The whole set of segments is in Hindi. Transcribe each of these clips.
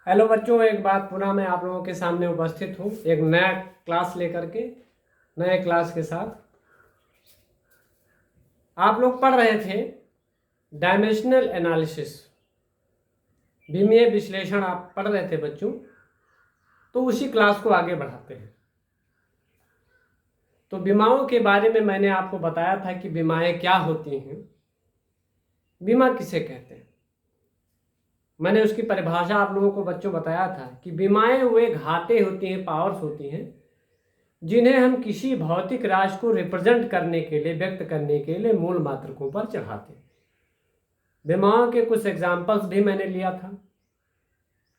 हेलो बच्चों, एक बार पुनः मैं आप लोगों के सामने उपस्थित हूँ एक नया क्लास लेकर के। नए क्लास के साथ आप लोग पढ़ रहे थे डायमेंशनल एनालिसिस, विमीय विश्लेषण आप पढ़ रहे थे बच्चों। तो उसी क्लास को आगे बढ़ाते हैं। तो विमाओं के बारे में मैंने आपको बताया था कि विमाएं क्या होती हैं, विमा किसे कहते हैं। मैंने उसकी परिभाषा आप लोगों को बच्चों बताया था कि विमाएं वे घातें होती हैं, पावर्स होती हैं, जिन्हें हम किसी भौतिक राशि को रिप्रेजेंट करने के लिए, व्यक्त करने के लिए मूल मात्रकों पर चढ़ाते हैं। विमाओं के कुछ एग्जाम्पल्स भी मैंने लिया था।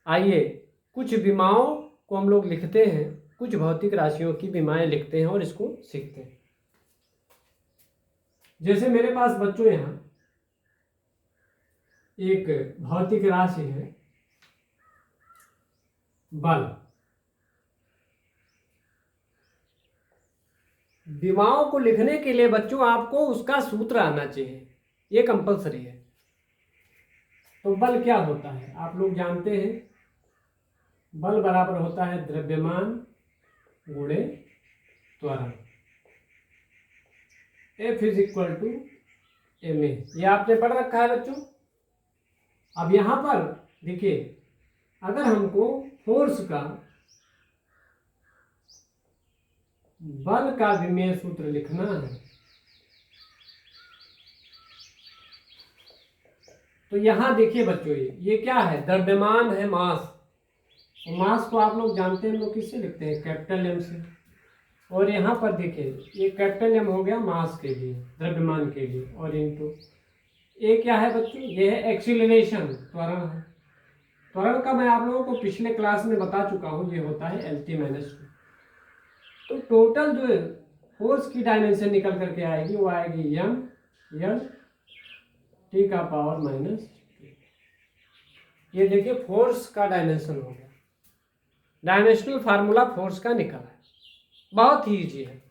आइए, कुछ विमाओं को हम लोग लिखते हैं, कुछ भौतिक राशियों की विमाएं लिखते हैं और इसको सीखते हैं। जैसे मेरे पास बच्चों यहाँ एक भौतिक राशि है बल। विमाओं को लिखने के लिए बच्चों आपको उसका सूत्र आना चाहिए, ये कंपलसरी है। तो बल क्या होता है आप लोग जानते हैं। बल बराबर होता है द्रव्यमान गुणे त्वरण, F is equal to ma। ये आपने पढ़ रखा है बच्चों। अब यहां पर देखिए, अगर हमको फोर्स का, बल का विमेय सूत्र लिखना है तो यहां देखिए बच्चों, ये क्या है, द्रव्यमान है, मास। तो मास को आप लोग जानते हैं, हम लोग किससे लिखते हैं, कैपिटल एम से। और यहाँ पर देखिए, ये कैपिटल एम हो गया मास के लिए, द्रव्यमान के लिए, और इनटू ये क्या है बच्चों, ये है एक्सीलरेशन, त्वरण है। त्वरण का मैं आप लोगों को पिछले क्लास में बता चुका हूँ, ये होता है LT माइनस 2। तो टोटल जो फोर्स की डायमेंशन निकल करके आएगी वो आएगी m L T का पावर माइनस। ये देखिए फोर्स का डायमेंशन हो गया, डायमेंशनल फार्मूला फोर्स का निकला है, बहुत ही इजी है।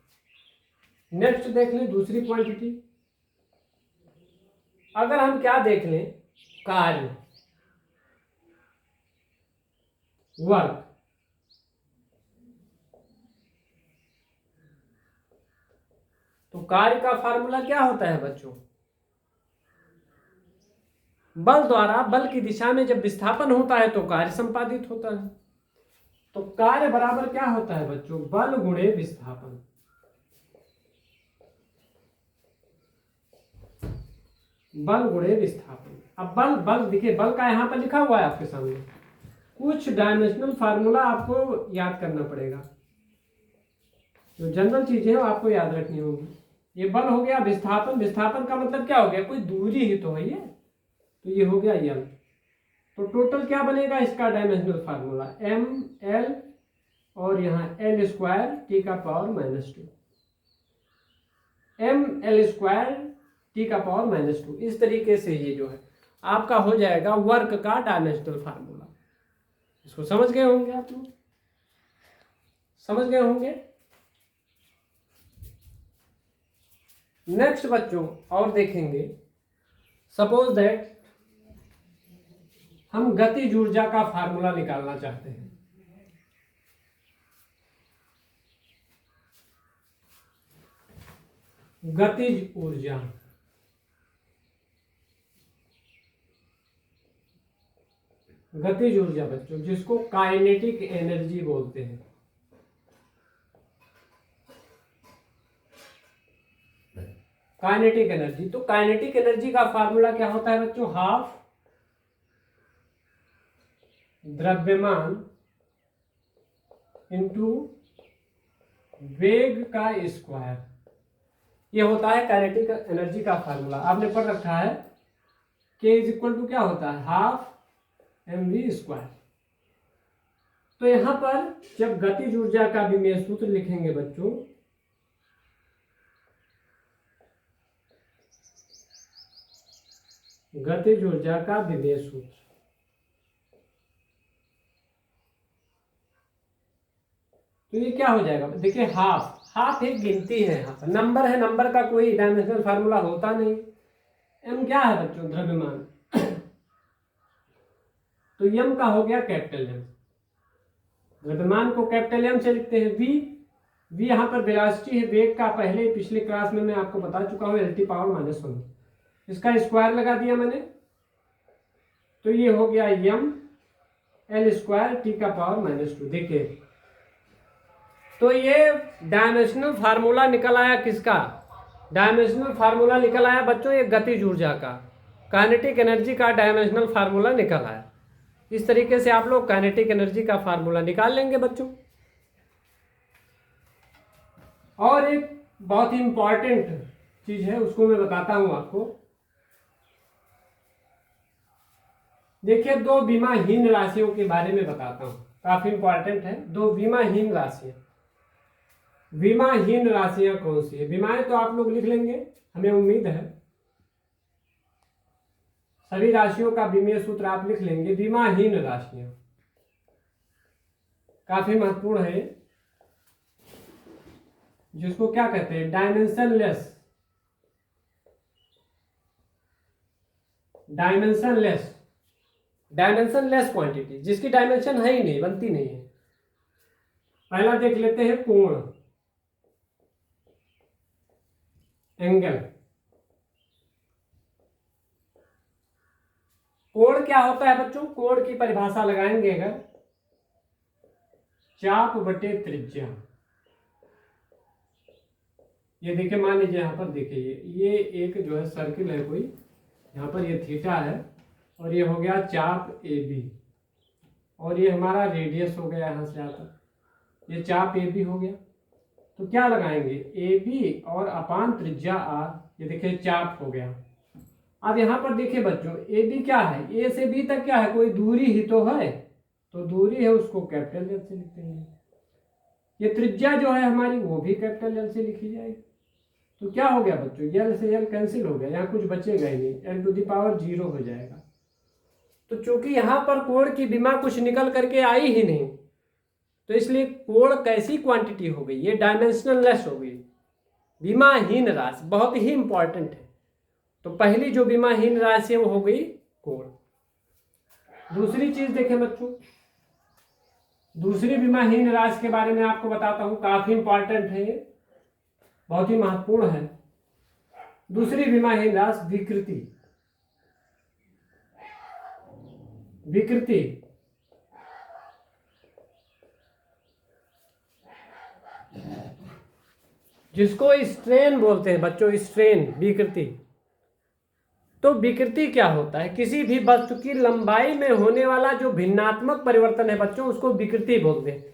नेक्स्ट देख लें दूसरी क्वांटिटी। अगर हम क्या देख लें, कार्य, वर्क। तो कार्य का फार्मूला क्या होता है बच्चों, बल द्वारा बल की दिशा में जब विस्थापन होता है तो कार्य संपादित होता है। तो कार्य बराबर क्या होता है बच्चों, बल गुणे विस्थापन। बल गुणे विस्थापन। अब बल, देखिए बल का यहां पर लिखा हुआ है आपके सामने। कुछ डायमेंशनल फार्मूला आपको याद करना पड़ेगा, जो जनरल चीजें हैं आपको याद रखनी होगी। ये बल हो गया, विस्थापन, विस्थापन का मतलब क्या हो गया, कोई दूरी ही तो है ये। तो ये हो गया L। तो टोटल क्या बनेगा इसका डायमेंशनल फार्मूला, ML और यहाँ L स्क्वायर T का power minus 2, ML square T का पावर माइनस 2। इस तरीके से ये जो है आपका हो जाएगा वर्क का डायमेंशनल फार्मूला। इसको समझ गए होंगे आप लोग, समझ गए होंगे। नेक्स्ट बच्चों और देखेंगे, सपोज दैट हम गतिज ऊर्जा का फार्मूला निकालना चाहते हैं। गतिज ऊर्जा, गतिज ऊर्जा बच्चों जिसको काइनेटिक एनर्जी बोलते हैं। काइनेटिक एनर्जी, तो काइनेटिक एनर्जी का फार्मूला क्या होता है बच्चों, हाफ द्रव्यमान इंटू वेग का स्क्वायर। ये होता है काइनेटिक एनर्जी का फार्मूला, आपने पढ़ रखा है। K इज इक्वल टू क्या होता है, हाफ mv स्क्वायर। तो यहां पर जब गतिज ऊर्जा का विमेय सूत्र लिखेंगे बच्चों, गतिज ऊर्जा का विमेय सूत्र, तो ये क्या हो जाएगा, देखिए हाफ, हाफ एक गिनती है, यहाँ पर नंबर है, नंबर का कोई डायमेंशनल फार्मूला होता नहीं। m क्या है बच्चों, द्रव्यमान, तो यम का हो गया कैपिटल एम। द्रव्यमान को कैपिटल एम से लिखते हैं। वी, वी यहाँ पर वेलोसिटी है, वेग का। पहले पिछले क्लास में मैं आपको बता चुका हूँ L⁻⁻⁻⁻। इसका स्क्वायर लगा दिया मैंने, तो ये हो गया यम L² T⁻²। देखिए, तो ये डायमेंशनल फार्मूला निकल आया। किसका डायमेंशनल फार्मूला निकल आया बच्चों? ये गतिज ऊर्जा का, काइनेटिक एनर्जी का डायमेंशनल फार्मूला निकल आया। इस तरीके से आप लोग काइनेटिक एनर्जी का फार्मूला निकाल लेंगे बच्चों। और एक बहुत ही इंपॉर्टेंट चीज है, उसको मैं बताता हूं आपको। देखिए, दो विमाहीन राशियों के बारे में बताता हूं, काफी इंपॉर्टेंट है। दो विमाहीन राशियां। विमाहीन राशियां कौन सी है? विमाएं तो आप लोग लिख लेंगे, हमें उम्मीद है सभी राशियों का विमीय सूत्र आप लिख लेंगे। विमाहीन राशियां काफी महत्वपूर्ण है, जिसको क्या कहते हैं? डायमेंशनलेस। डायमेंशनलेस, डायमेंशनलेस क्वांटिटी, जिसकी डायमेंशन है ही नहीं, बनती नहीं है। पहला देख लेते हैं कोण, एंगल। कोण क्या होता है बच्चों? कोण की परिभाषा लगाएंगे अगर, चाप बटे त्रिज्या। ये देखिए, मान लीजिए यहाँ पर देखिए, ये एक जो है सर्किल है कोई, यहाँ पर ये थीटा है, और ये हो गया चाप ए बी, और ये हमारा रेडियस हो गया यहाँ से यहाँ तक, ये चाप ए बी हो गया। तो क्या लगाएंगे? ए बी और अपान त्रिज्या आर। ये देखिए चाप हो गया। अब यहाँ पर देखिए बच्चों, ए बी क्या है? ए से बी तक क्या है? कोई दूरी ही तो है, तो दूरी है, उसको कैपिटल एल से लिखते हैं। ये त्रिज्या जो है हमारी, वो भी कैपिटल एल से लिखी जाएगी। तो क्या हो गया बच्चों? एल से एल कैंसिल हो गया, यहाँ कुछ बचेगा ही नहीं, L⁻0 हो जाएगा। तो चूंकि यहाँ पर कोण की विमा कुछ निकल करके आई ही नहीं, तो इसलिए कोण कैसी क्वांटिटी हो गई? ये डायमेंशनलेस हो गई, विमाहीन राशि। बहुत ही इंपॉर्टेंट है। तो पहली जो विमाहीन राशि है वो हो गई कोण। दूसरी चीज देखें बच्चों, दूसरी विमाहीन राशि के बारे में आपको बताता हूं, काफी इंपॉर्टेंट है, बहुत ही महत्वपूर्ण है। दूसरी विमाहीन राशि विकृति। विकृति जिसको स्ट्रेन बोलते हैं बच्चों, स्ट्रेन, विकृति। तो विकृति क्या होता है? किसी भी वस्तु की लंबाई में होने वाला जो भिन्नात्मक परिवर्तन है बच्चों, उसको विकृति बोलते हैं।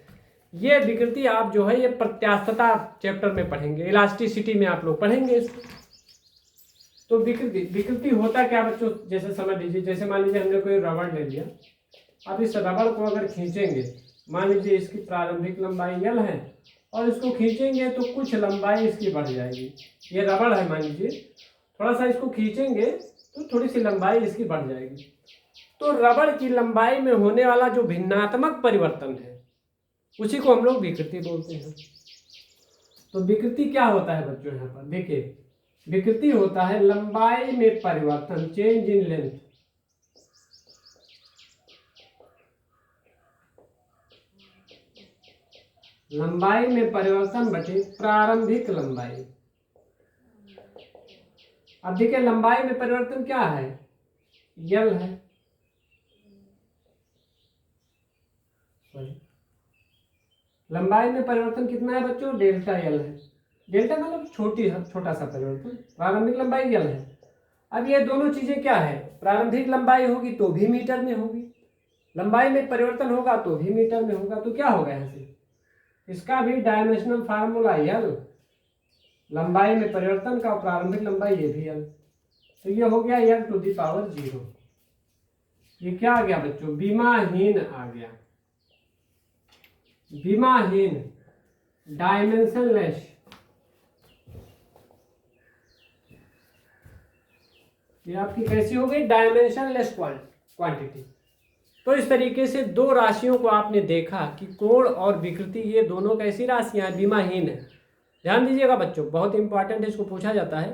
ये विकृति आप जो है ये प्रत्यास्थता चैप्टर में पढ़ेंगे, इलास्टिसिटी में आप लोग पढ़ेंगे इसको। तो विकृति होता क्या बच्चों? जैसे समझ लीजिए, जैसे मान लीजिए हमने कोई रबड़ ले लिया। अब इस रबड़ को अगर खींचेंगे, मान लीजिए इसकी प्रारंभिक लंबाई L है, और इसको खींचेंगे तो कुछ लंबाई इसकी बढ़ जाएगी। ये रबड़ है, मान लीजिए थोड़ा सा इसको खींचेंगे तो थोड़ी सी लंबाई इसकी बढ़ जाएगी। तो रबड़ की लंबाई में होने वाला जो भिन्नात्मक परिवर्तन है, उसी को हम लोग विकृति बोलते हैं। तो विकृति क्या होता है बच्चों? यहाँ पर देखिए, विकृति होता है लंबाई में परिवर्तन, चेंज इन लेंथ। लंबाई में परिवर्तन बटे प्रारंभिक लंबाई। अब देखिए, लंबाई में परिवर्तन क्या है? L है, लंबाई में परिवर्तन कितना है बच्चों? डेल्टा L है। डेल्टा मतलब छोटा सा परिवर्तन, प्रारंभिक लंबाई L है। अब ये दोनों चीजें क्या है? प्रारंभिक लंबाई होगी तो भी मीटर में होगी, लंबाई में परिवर्तन होगा तो भी मीटर में होगा। तो क्या होगा यहाँ से? इसका भी डायमेंशनल फार्मूला L, लंबाई में परिवर्तन का, प्रारंभिक लंबाई ये भी L। तो ये हो गया L⁻0। ये क्या आ गया बच्चों? विमाहीन आ गया, विमाहीन, डायमेंशनलेस। ये आपकी कैसी हो गई? Dimensionless quantity. तो इस तरीके से दो राशियों को आपने देखा कि कोण और विकृति, ये दोनों कैसी राशियां हैं? विमाहीन है। ध्यान दीजिएगा बच्चों, बहुत इंपॉर्टेंट है, इसको पूछा जाता है।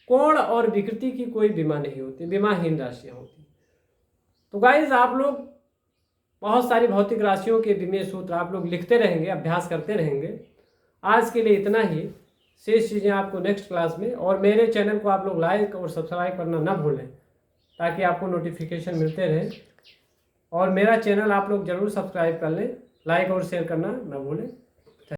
कोण और विकृति की कोई विमा नहीं होती, विमाहीन राशियां होती। तो गाइज आप लोग बहुत सारी भौतिक राशियों के विमेय सूत्र आप लोग लिखते रहेंगे, अभ्यास करते रहेंगे। आज के लिए इतना ही, शेष चीज़ें आपको नेक्स्ट क्लास में। और मेरे चैनल को आप लोग लाइक और सब्सक्राइब करना ना भूलें ताकि आपको नोटिफिकेशन मिलते रहे। और मेरा चैनल आप लोग ज़रूर सब्सक्राइब कर लें, लाइक और शेयर करना ना भूलें।